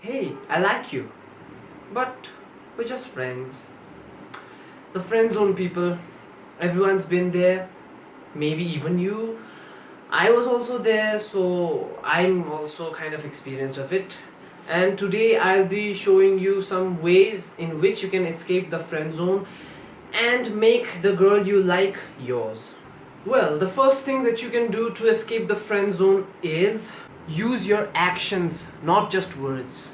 hey, I like you, but we're just friends. The friend zone, people. Everyone's been there, maybe even you. I was also there, so I'm also kind of experienced of it. And today I'll be showing you some ways in which you can escape the friend zone and make the girl you like yours. Well, the first thing that you can do to escape the friend zone is use your actions, not just words.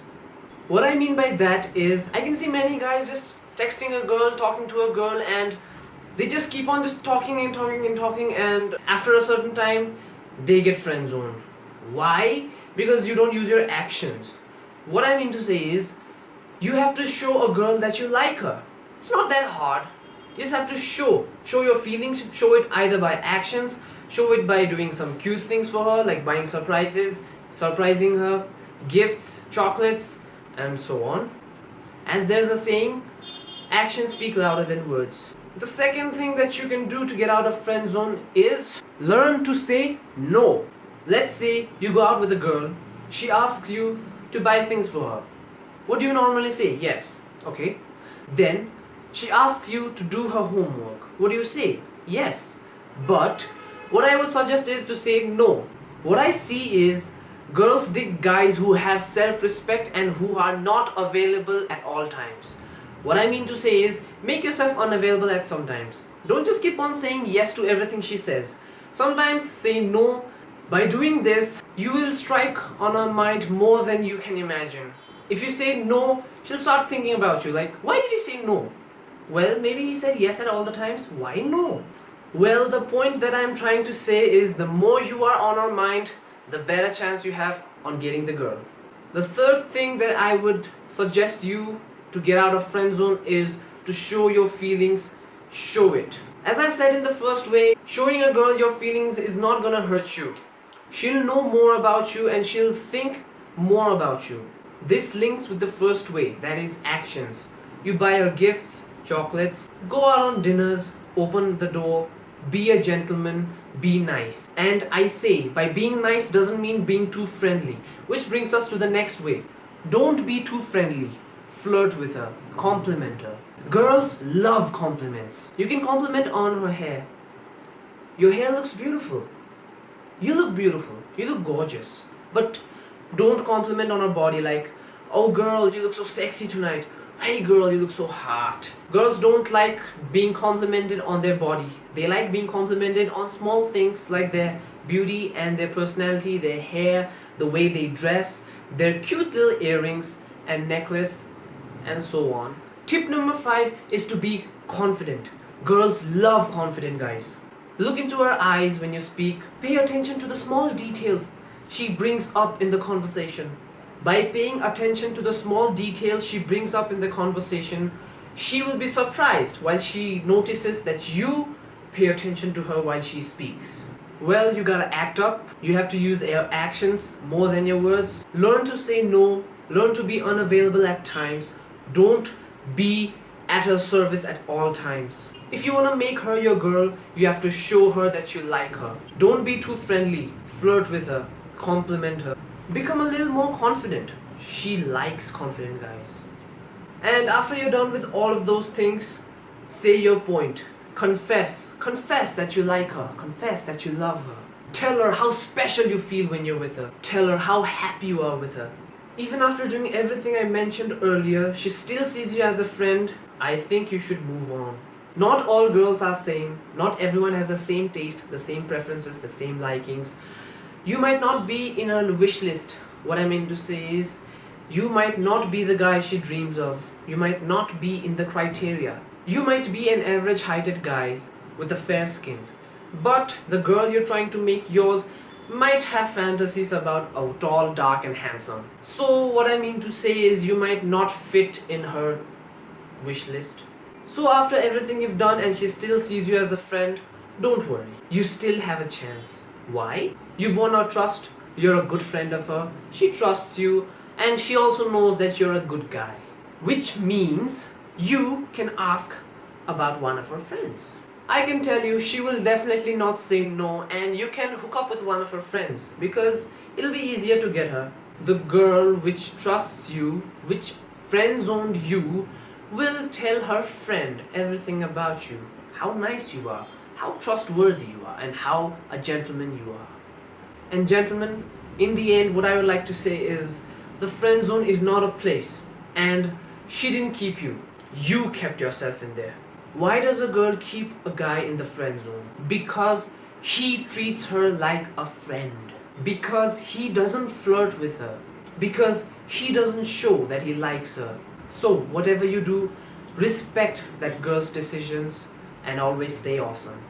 What I mean by that is, I can see many guys just texting a girl, talking to a girl, and they just keep on just talking and talking and talking, and after a certain time, they get friend zoned. Why? Because you don't use your actions. What I mean to say is, you have to show a girl that you like her. It's not that hard. You just have to show your feelings, show it either by actions, show it by doing some cute things for her, like buying surprises, surprising her, gifts, chocolates, and so on. As there's a saying, actions speak louder than words. The second thing that you can do to get out of friend zone is learn to say no. Let's say you go out with a girl, she asks you to buy things for her. What do you normally say? Yes. Okay. Then she asks you to do her homework. What do you say? Yes. But what I would suggest is to say no. What I see is girls dig guys who have self-respect and who are not available at all times. What I mean to say is, make yourself unavailable at some times. Don't just keep on saying yes to everything she says. Sometimes say no. By doing this, you will strike on her mind more than you can imagine. If you say no, she'll start thinking about you like, why did he say no? Well, maybe he said yes at all the times. Why no? Well, the point that I'm trying to say is, the more you are on her mind, the better chance you have on getting the girl. The third thing that I would suggest you to get out of friend zone is to show your feelings. Show it. As I said in the first way, showing a girl your feelings is not gonna hurt you. She'll know more about you and she'll think more about you. This links with the first way, that is actions. You buy her gifts, chocolates, go out on dinners, open the door, be a gentleman, be nice. And I say, by being nice doesn't mean being too friendly, which brings us to the next way. Don't be too friendly. Flirt with her, compliment her. Girls love compliments. You can compliment on her hair. Your hair looks beautiful. You look beautiful. You look gorgeous. But don't compliment on her body like, oh girl, you look so sexy tonight. Hey girl, you look so hot. Girls don't like being complimented on their body. They like being complimented on small things like their beauty and their personality, their hair, the way they dress, their cute little earrings and necklace, and so on. Tip number 5 is to be confident. Girls love confident guys. Look into her eyes when you speak. Pay attention to the small details she brings up in the conversation. By paying attention to the small details she brings up in the conversation, she will be surprised while she notices that you pay attention to her while she speaks. Well, you gotta act up. You have to use your actions more than your words. Learn to say no. Learn to be unavailable at times. Don't be at her service at all times. If you want to make her your girl, you have to show her that you like her. Don't be too friendly. Flirt with her. Compliment her. Become a little more confident. She likes confident guys. And after you're done with all of those things, say your point. Confess. Confess that you like her. Confess that you love her. Tell her how special you feel when you're with her. Tell her how happy you are with her. Even after doing everything I mentioned earlier, she still sees you as a friend. I think you should move on. Not all girls are same. Not everyone has the same taste, the same preferences, the same likings. You might not be in her wish list. What I mean to say is, you might not be the guy she dreams of. You might not be in the criteria. You might be an average heighted guy with a fair skin. But the girl you're trying to make yours might have fantasies about a tall, dark and handsome. So what I mean to say is, you might not fit in her wish list. So after everything you've done and she still sees you as a friend, don't worry. You still have a chance. Why? You've won her trust. You're a good friend of her. She trusts you and she also knows that you're a good guy. Which means you can ask about one of her friends. I can tell you she will definitely not say no, and you can hook up with one of her friends because it'll be easier to get her. The girl which trusts you, which friend zoned you, will tell her friend everything about you. How nice you are, how trustworthy you are, and how a gentleman you are. And gentlemen, in the end, what I would like to say is the friend zone is not a place, and she didn't keep you. You kept yourself in there. Why does a girl keep a guy in the friend zone? Because he treats her like a friend. Because he doesn't flirt with her. Because he doesn't show that he likes her. So, whatever you do, respect that girl's decisions and always stay awesome.